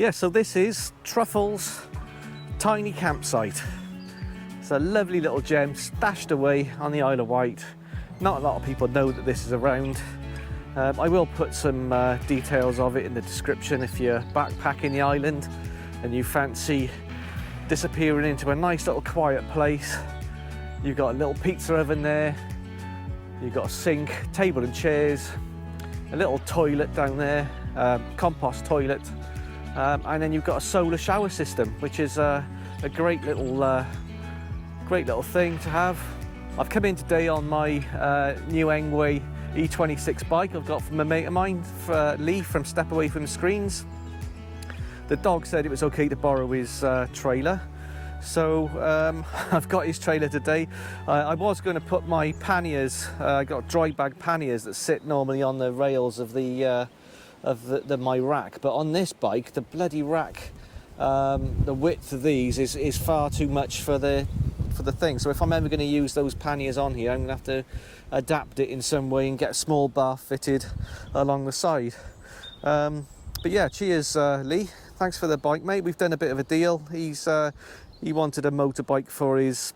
Yeah, so this is Trufffles' tiny campsite. It's a lovely little gem stashed away on the Isle of Wight. Not a lot of people know that this is around. I will put some details of it in the description if you're backpacking the island and you fancy disappearing into a nice little quiet place. You've got a little pizza oven there, you've got a sink, table and chairs, a little toilet down there, compost toilet, and then you've got a solar shower system, which is a great little thing to have. I've come in today on my new Engwe E26 bike I've got from a mate of mine, Lee from Step Away From the Screens. The dog said it was okay to borrow his trailer, so I've got his trailer today. I was going to put my panniers, I got dry bag panniers that sit normally on the rails of my rack, but on this bike the bloody rack, the width of these is far too much for the thing. So if I'm ever going to use those panniers on here, I'm going to have to adapt it in some way and get a small bar fitted along the side. But yeah, cheers Lee, thanks for the bike, mate. We've done a bit of a deal. He wanted a motorbike for his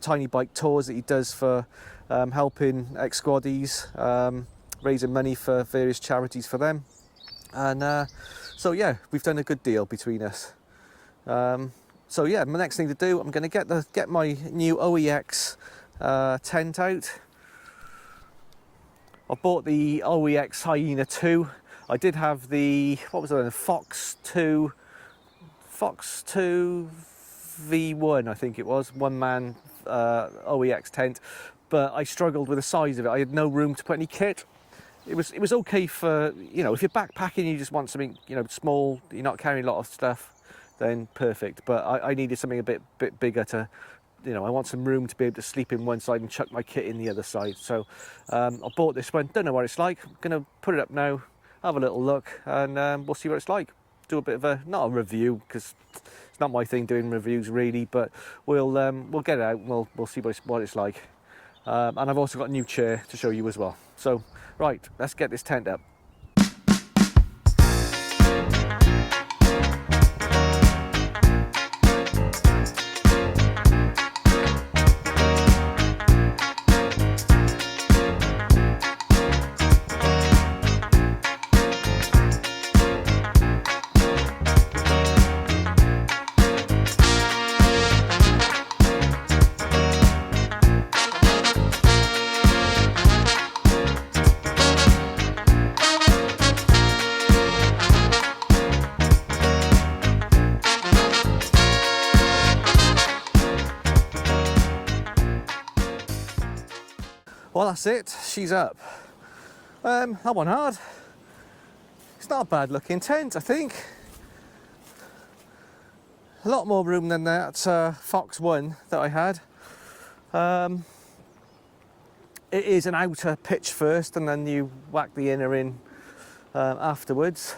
tiny bike tours that he does for helping ex-squaddies, raising money for various charities for them. And so yeah, we've done a good deal between us. So yeah, my next thing to do, I'm going to get my new OEX tent out. I bought the OEX Hyena II. I did have the, what was it, Phoxx 2 V1, I think it was, one-man OEX tent, but I struggled with the size of it. I had no room to put any kit. It was okay for, you know, if you're backpacking, you just want something, you know, small, you're not carrying a lot of stuff, then perfect. But I needed something a bit bigger to, you know, I want some room to be able to sleep in one side and chuck my kit in the other side. So I bought this one, don't know what it's like. I'm gonna put it up now, have a little look, and we'll see what it's like. Do a bit of not a review, because it's not my thing doing reviews really, but we'll get it out and we'll see what it's like. And I've also got a new chair to show you as well. So right, let's get this tent up. Well, that's it, she's up. That one hard. It's not a bad looking tent, I think. A lot more room than that Phoxx 1 that I had. It is an outer pitch first and then you whack the inner in afterwards.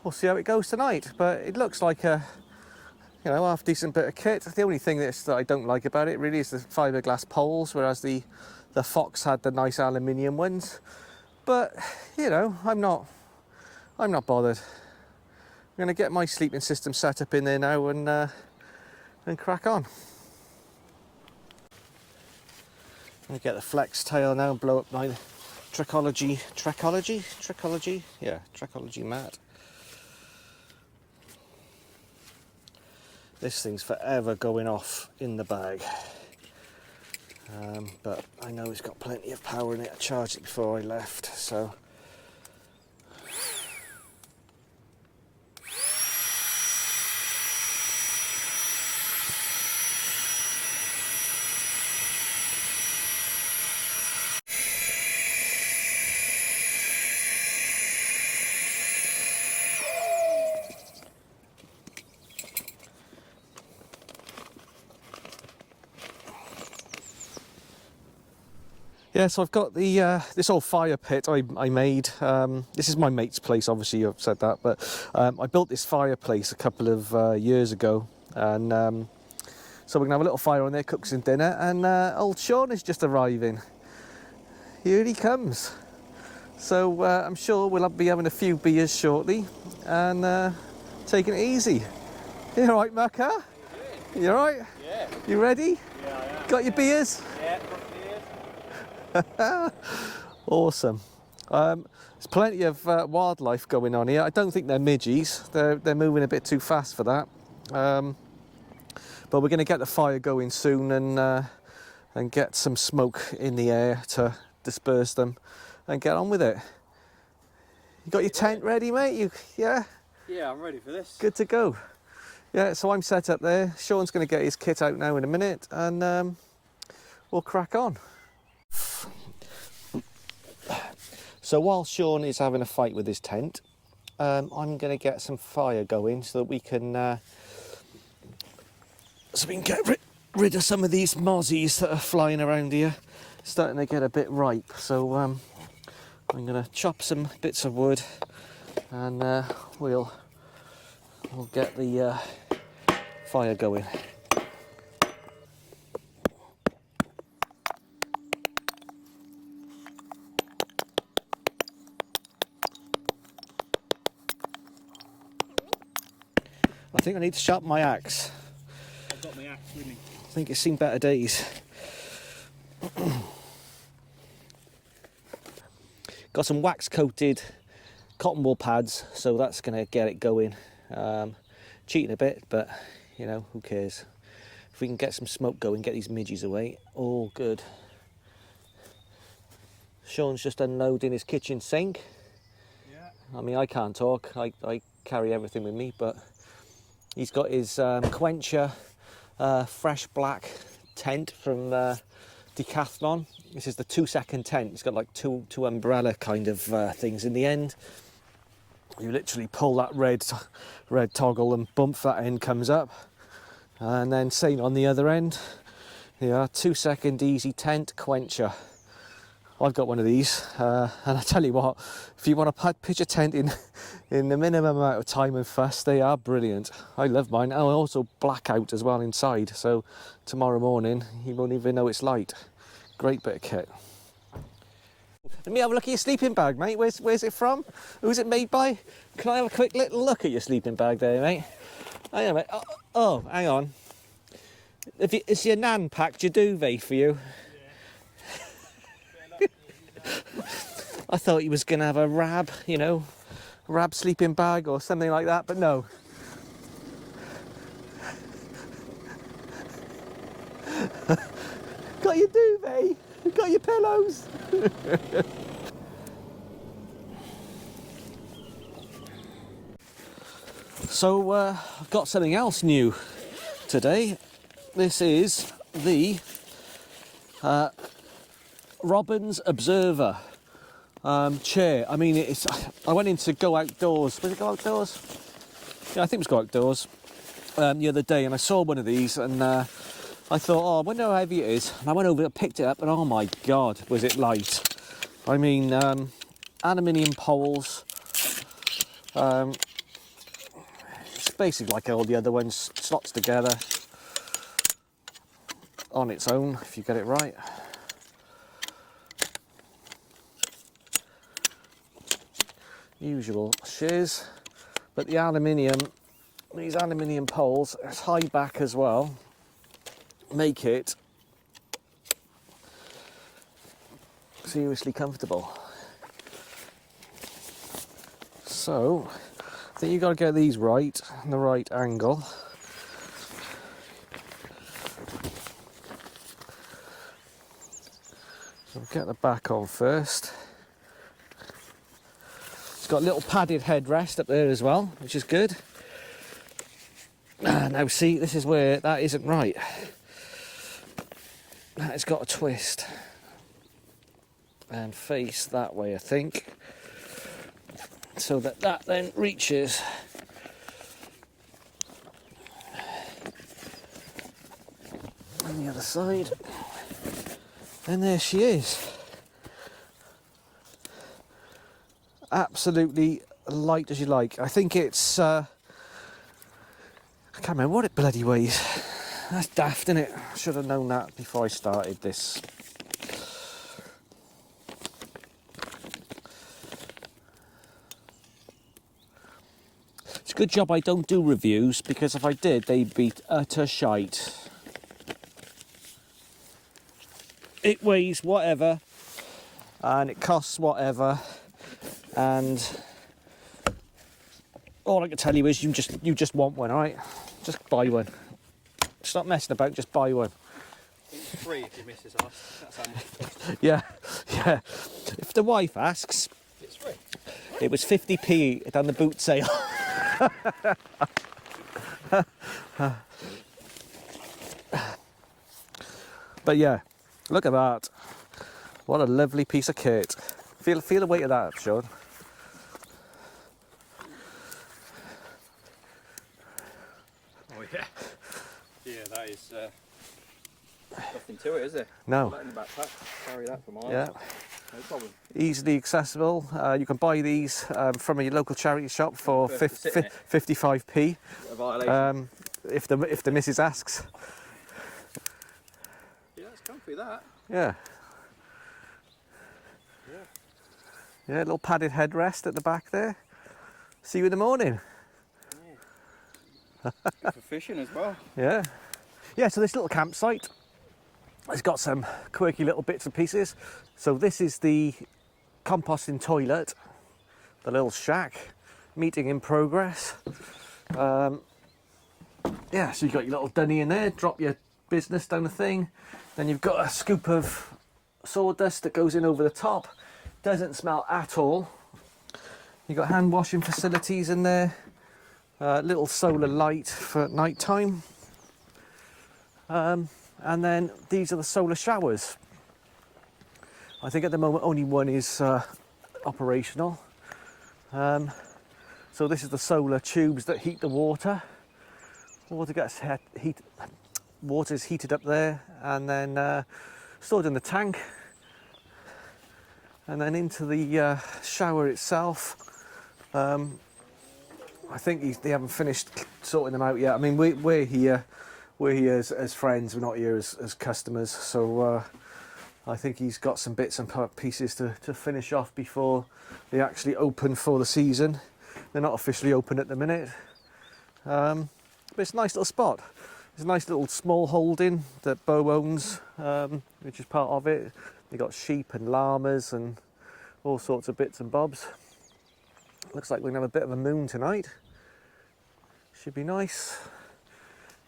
We'll see how it goes tonight, but it looks like a, you know, half decent bit of kit. The only thing that I don't like about it really is the fiberglass poles, whereas the Phoxx had the nice aluminium ones. But you know, I'm not bothered. I'm going to get my sleeping system set up in there now and crack on. I'm going to get the flex tail now and blow up my Trekology mat. This thing's forever going off in the bag, but I know it's got plenty of power in it. I charged it before I left, so yeah, so I've got the this old fire pit I made. This is my mate's place, obviously I've said that, but I built this fireplace a couple of years ago, and so we're gonna have a little fire on there, cook some dinner, and old Shaun is just arriving. Here he comes. So I'm sure we'll be having a few beers shortly, and Taking it easy. You all right, Mucker? You all right? Yeah. You ready? Yeah, I am. Got your beers? Yeah, got beers. Awesome. There's plenty of wildlife going on here. I don't think they're midgies. They're moving a bit too fast for that. But we're going to get the fire going soon and get some smoke in the air to disperse them and get on with it. You got your tent ready, mate? Yeah? Yeah, I'm ready for this. Good to go. Yeah, so I'm set up there. Shaun's going to get his kit out now in a minute and we'll crack on. So while Shaun is having a fight with his tent, I'm going to get some fire going so that we can get rid of some of these mozzies that are flying around here. Starting to get a bit ripe, so I'm going to chop some bits of wood and we'll get the fire going. I think I need to sharpen my axe. I've got my axe with me. I think it's seen better days. Got some wax coated cotton wool pads, so that's going to get it going. Cheating a bit, but you know, who cares? If we can get some smoke going, get these midges away, all good. Shaun's just unloading his kitchen sink. Yeah. I mean, I can't talk, I carry everything with me, but he's got his Quencher fresh black tent from Decathlon. This is the 2-second tent. It's got like two umbrella kind of things in the end. You literally pull that red toggle and bump, that end comes up. And then same on the other end. Yeah, 2-second easy tent Quencher. I've got one of these, and I tell you what, if you want to pitch a tent in the minimum amount of time and fuss, they are brilliant. I love mine. Oh, also blackout as well inside, so tomorrow morning you won't even know it's light. Great bit of kit. Let me have a look at your sleeping bag, mate. Where's it from? Who's it made by? Can I have a quick little look at your sleeping bag there, mate? Hang on, mate. Oh, hang on. Is your nan packed your duvet for you? I thought he was going to have a rab, you know, rab sleeping bag or something like that, but no. Got your duvet? Got your pillows? So, I've got something else new today. This is the Robens Observer Chair. I mean, I went in to go outdoors. Was it go outdoors? Yeah, I think it was go outdoors the other day, and I saw one of these, and I thought, oh, I wonder how heavy it is. And I went over and picked it up, and oh my God, was it light. I mean, aluminium poles. It's basically like all the other ones, slots together on its own, if you get it right. Usual shiz, but the aluminium, these aluminium poles, it's high back as well, make it seriously comfortable. So I think you've got to get these right, in the right angle. So we'll get the back on first. It's got a little padded headrest up there as well, which is good. Now see, this is where that isn't right. That has got a twist and face that way, I think, so that then reaches on the other side. And there she is. Absolutely light as you like. I think it's I can't remember what it bloody weighs. That's daft, isn't it? I should have known that before I started this. It's a good job I don't do reviews, because if I did, they'd be utter shite. It weighs whatever, and it costs whatever, and all I can tell you is you just want one, all right? Just buy one. Stop messing about, just buy one. It's free if your missus asks. That's how much it costs. Yeah, yeah. If the wife asks, It's free. it was 50p down the boot sale. But yeah, look at that. What a lovely piece of kit. Feel the weight of that, Shaun. Oh yeah. Yeah, that is nothing to it, is it? No. Put that in the backpack. Carry that for miles. Yeah. No problem. Easily accessible. You can buy these from a local charity shop for Perfect for sitting it. 55p. A violation. If the missus asks. Yeah, it's comfy that. Yeah. Yeah. Yeah, little padded headrest at the back there. See you in the morning. Good for fishing as well. Yeah. Yeah, so this little campsite has got some quirky little bits and pieces. So this is the composting toilet, the little shack, meeting in progress. Yeah, so you've got your little dunny in there, drop your business down the thing. Then you've got a scoop of sawdust that goes in over the top. Doesn't smell at all. You've got hand washing facilities in there. Little solar light for night time. And then these are the solar showers. I think at the moment only one is operational. So this is the solar tubes that heat the water. Water's heated up there and then stored in the tank. And then into the shower itself. I think they haven't finished sorting them out yet. I mean, we're here as friends. We're not here as customers. So I think he's got some bits and pieces to finish off before they actually open for the season. They're not officially open at the minute. But it's a nice little spot. It's a nice little small holding that Bo owns, which is part of it. They've got sheep and llamas and all sorts of bits and bobs. Looks like we're going to have a bit of a moon tonight. Should be nice.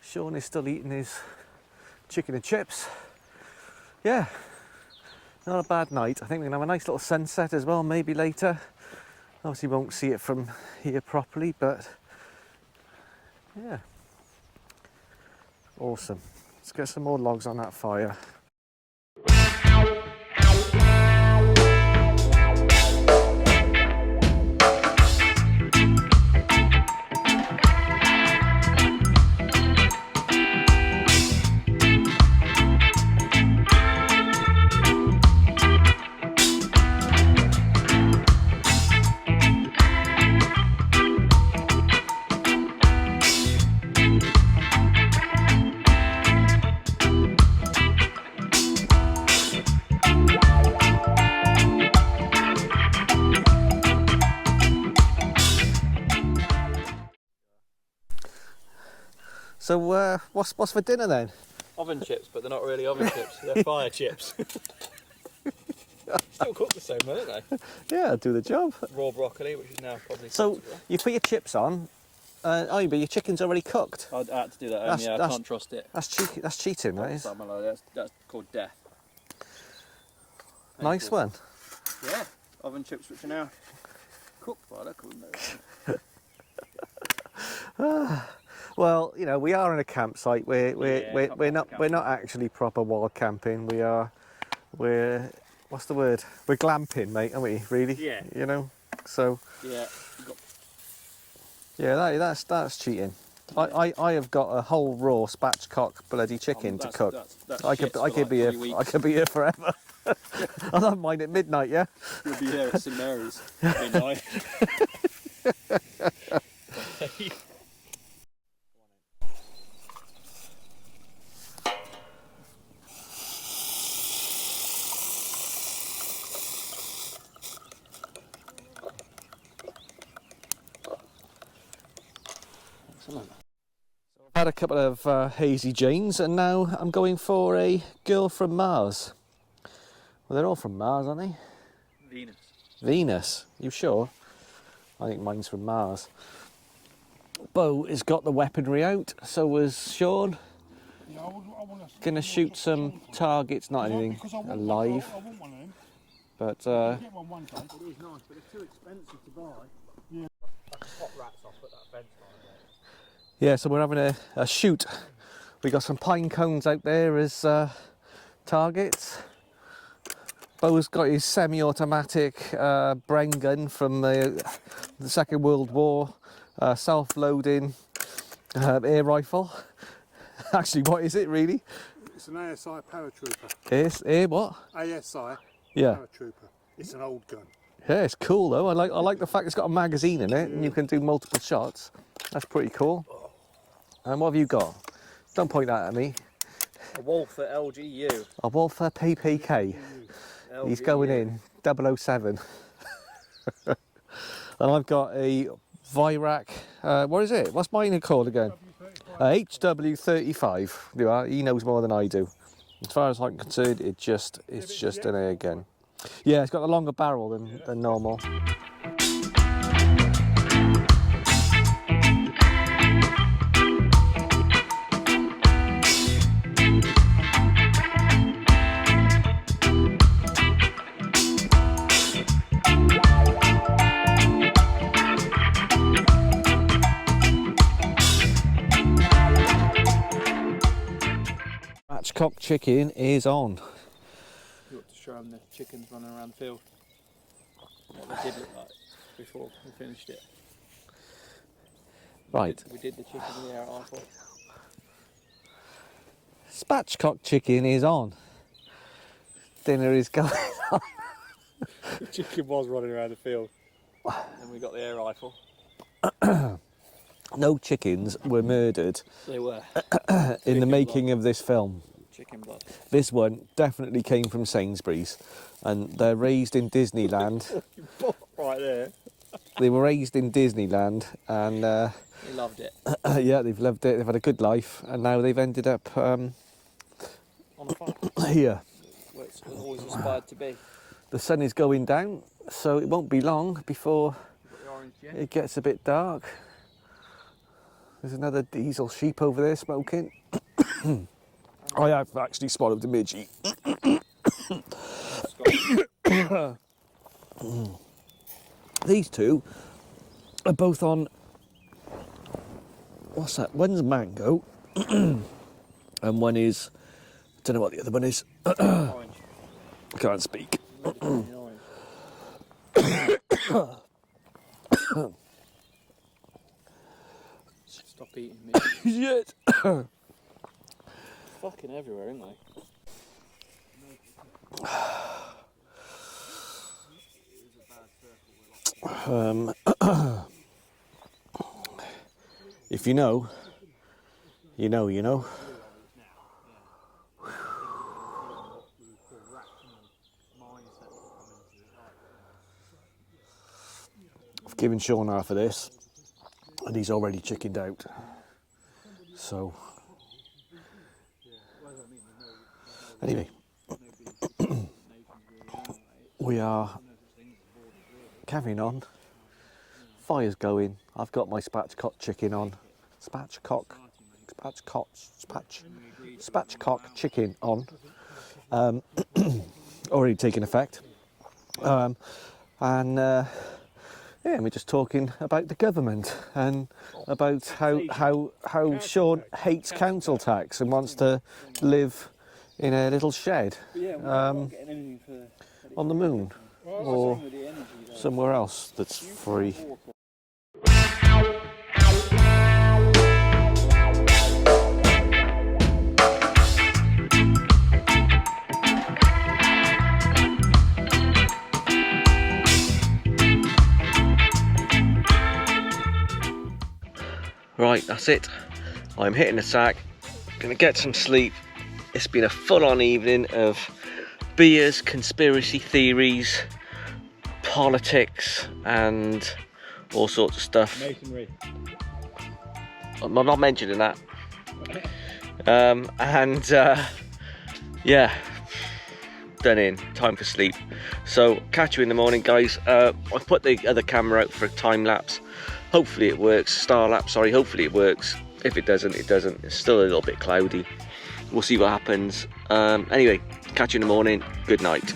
Shaun is still eating his chicken and chips. Yeah, not a bad night. I think we're going to have a nice little sunset as well, maybe later. Obviously won't see it from here properly, but yeah. Awesome. Let's get some more logs on that fire. So what's for dinner then? Oven chips, but they're not really oven chips. They're fire chips. Still cook the same, don't they? Yeah, do the job. Raw broccoli, which is now probably. So you put your chips on. But your chicken's already cooked. I had to do that. I can't trust it. That's cheeky. That's cheating, that is. That's called death. Nice one. Yeah, oven chips which are now cooked. Well, Well, you know, we are in a campsite. We're not actually proper wild camping. We're what's the word? We're glamping, mate, aren't we? Really? Yeah. You know. So. Yeah. Yeah, that's cheating. I have got a whole raw spatchcock bloody chicken to cook. That's I could be here forever. I'll have mine at midnight. Yeah. You'll be here at St Mary's at midnight. Come on. I've had a couple of Hazy Janes, and now I'm going for a Girl from Mars. Well, they're all from Mars, aren't they? Venus. Venus? You sure? I think mine's from Mars. Bo has got the weaponry out, so was Shaun. Yeah, I want Gonna shoot some targets, not anything alive. I want one of them. But Get one day. It is nice, but it's too expensive to buy. Yeah. I can pop rats off at that fence line there. yeah, so we're having a shoot. We got some pine cones out there as targets. Bo's got his semi-automatic Bren gun from the Second World War, self-loading air rifle. Actually, what is it really? It's an ASI paratrooper. It's air what? ASI Yeah. paratrooper. It's an old gun. Yeah, it's cool though. I like the fact it's got a magazine in it and you can do multiple shots. That's pretty cool. And what have you got? Don't point that at me. A Wolf at LGU. A Wolfer PPK. He's going in 007. And I've got a Virac. What is it? What's mine called again? HW35. Yeah, he knows more than I do. As far as I'm concerned, it's just an air gun. Yeah, it's got a longer barrel than normal. Matchcock chicken is on. You ought to show them the chickens running around the field. What they did look like before we finished it. Right. We did the chicken in the air rifle. Spatchcock chicken is on. Dinner is going on. The chicken was running around the field. And we got the air rifle. No chickens were murdered They were. in the making of this film. Chicken blood. This one definitely came from Sainsbury's, and they're raised in Disneyland. Right there. They were raised in Disneyland, and They loved it. yeah, they've loved it. They've had a good life, and now they've ended up On the farm. here. Where it's always aspired to be. The sun is going down, so it won't be long before Got the orange jet. it gets a bit dark. There's another diesel sheep over there smoking. I have actually swallowed a midgie. These two are both on, what's that? One's mango and one is, I don't know what the other one is. Orange. I can't speak. Stop eating meat. Shit. Fucking everywhere, aren't they? If you know, you know, you know. I've given Shaun half of this, and he's already chickened out. So, anyway, we are carrying on. Fire's going. I've got my spatchcock chicken on. Spatchcock chicken on. Already taking effect. Yeah, we're just talking about the government and about how Shaun hates council tax and wants to live in a little shed on the moon or somewhere else that's free. Right, that's it. I'm hitting the sack. Gonna get some sleep. It's been a full-on evening of beers, conspiracy theories, politics, and all sorts of stuff. Masonry. I'm not mentioning that. Yeah, done in, time for sleep. So catch you in the morning, guys. I put the other camera out for a time lapse. Hopefully it works, star lapse, sorry, hopefully it works. If it doesn't, it doesn't. It's still a little bit cloudy. We'll see what happens. Anyway, catch you in the morning. Good night.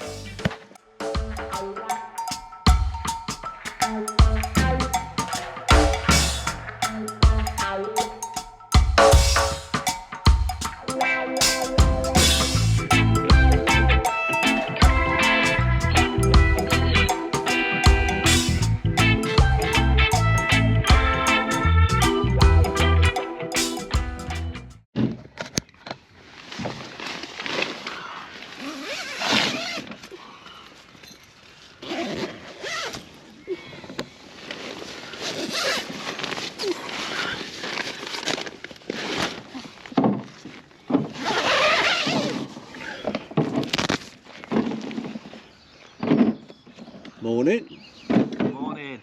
Morning. Morning.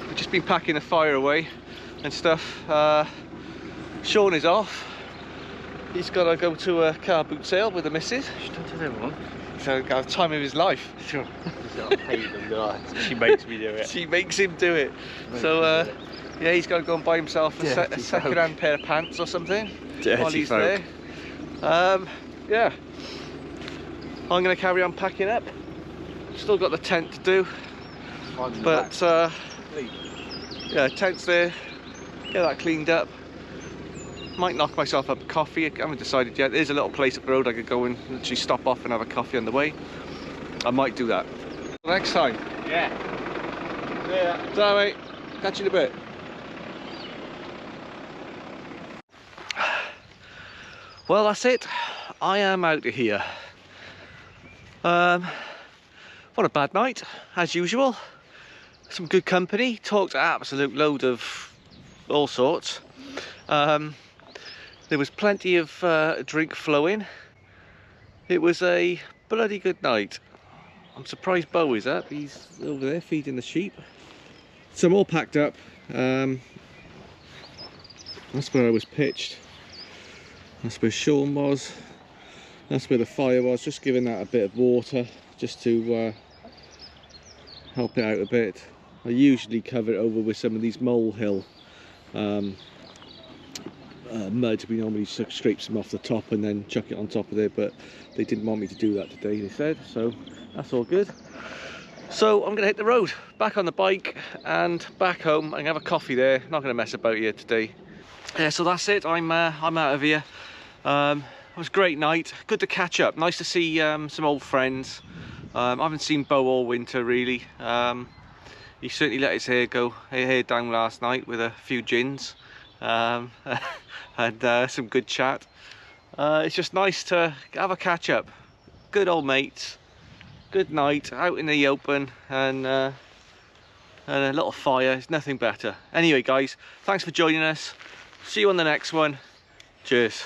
We've just been packing the fire away and stuff. Shaun is off. He's got to go to a car boot sale with the missus. Don't tell everyone. So got the time of his life. Sure. She makes me do it. She makes him do it. So yeah, he's got to go and buy himself a second-hand pair of pants or something while he's there. Yeah. I'm going to carry on packing up. Still got the tent to do, but yeah, tent's there. Get that cleaned up. Might knock myself up a coffee. I haven't decided yet. There's a little place up the road I could go and literally stop off and have a coffee on the way. I might do that. Next time. Yeah. Yeah. So mate, catch you in a bit. Well, that's it. I am out of here. What a bad night, as usual. Some good company, talked an absolute load of all sorts. There was plenty of drink flowing. It was a bloody good night. I'm surprised Bo is up, he's over there feeding the sheep. So I'm all packed up. That's where I was pitched. That's where Shaun was. That's where the fire was, just giving that a bit of water just to help it out a bit. I usually cover it over with some of these molehill mud. We normally scrape some off the top and then chuck it on top of there, but they didn't want me to do that today, they said, so that's all good. So I'm gonna hit the road, back on the bike and back home. I'm gonna have a coffee there, not gonna mess about here today. Yeah, so that's it, I'm out of here. It was a great night, good to catch up, nice to see some old friends. I haven't seen Bo all winter really. He certainly let his hair down last night with a few gins and some good chat. It's just nice to have a catch up, good old mates, good night out in the open and a little fire, it's nothing better. Anyway guys, thanks for joining us, see you on the next one, cheers.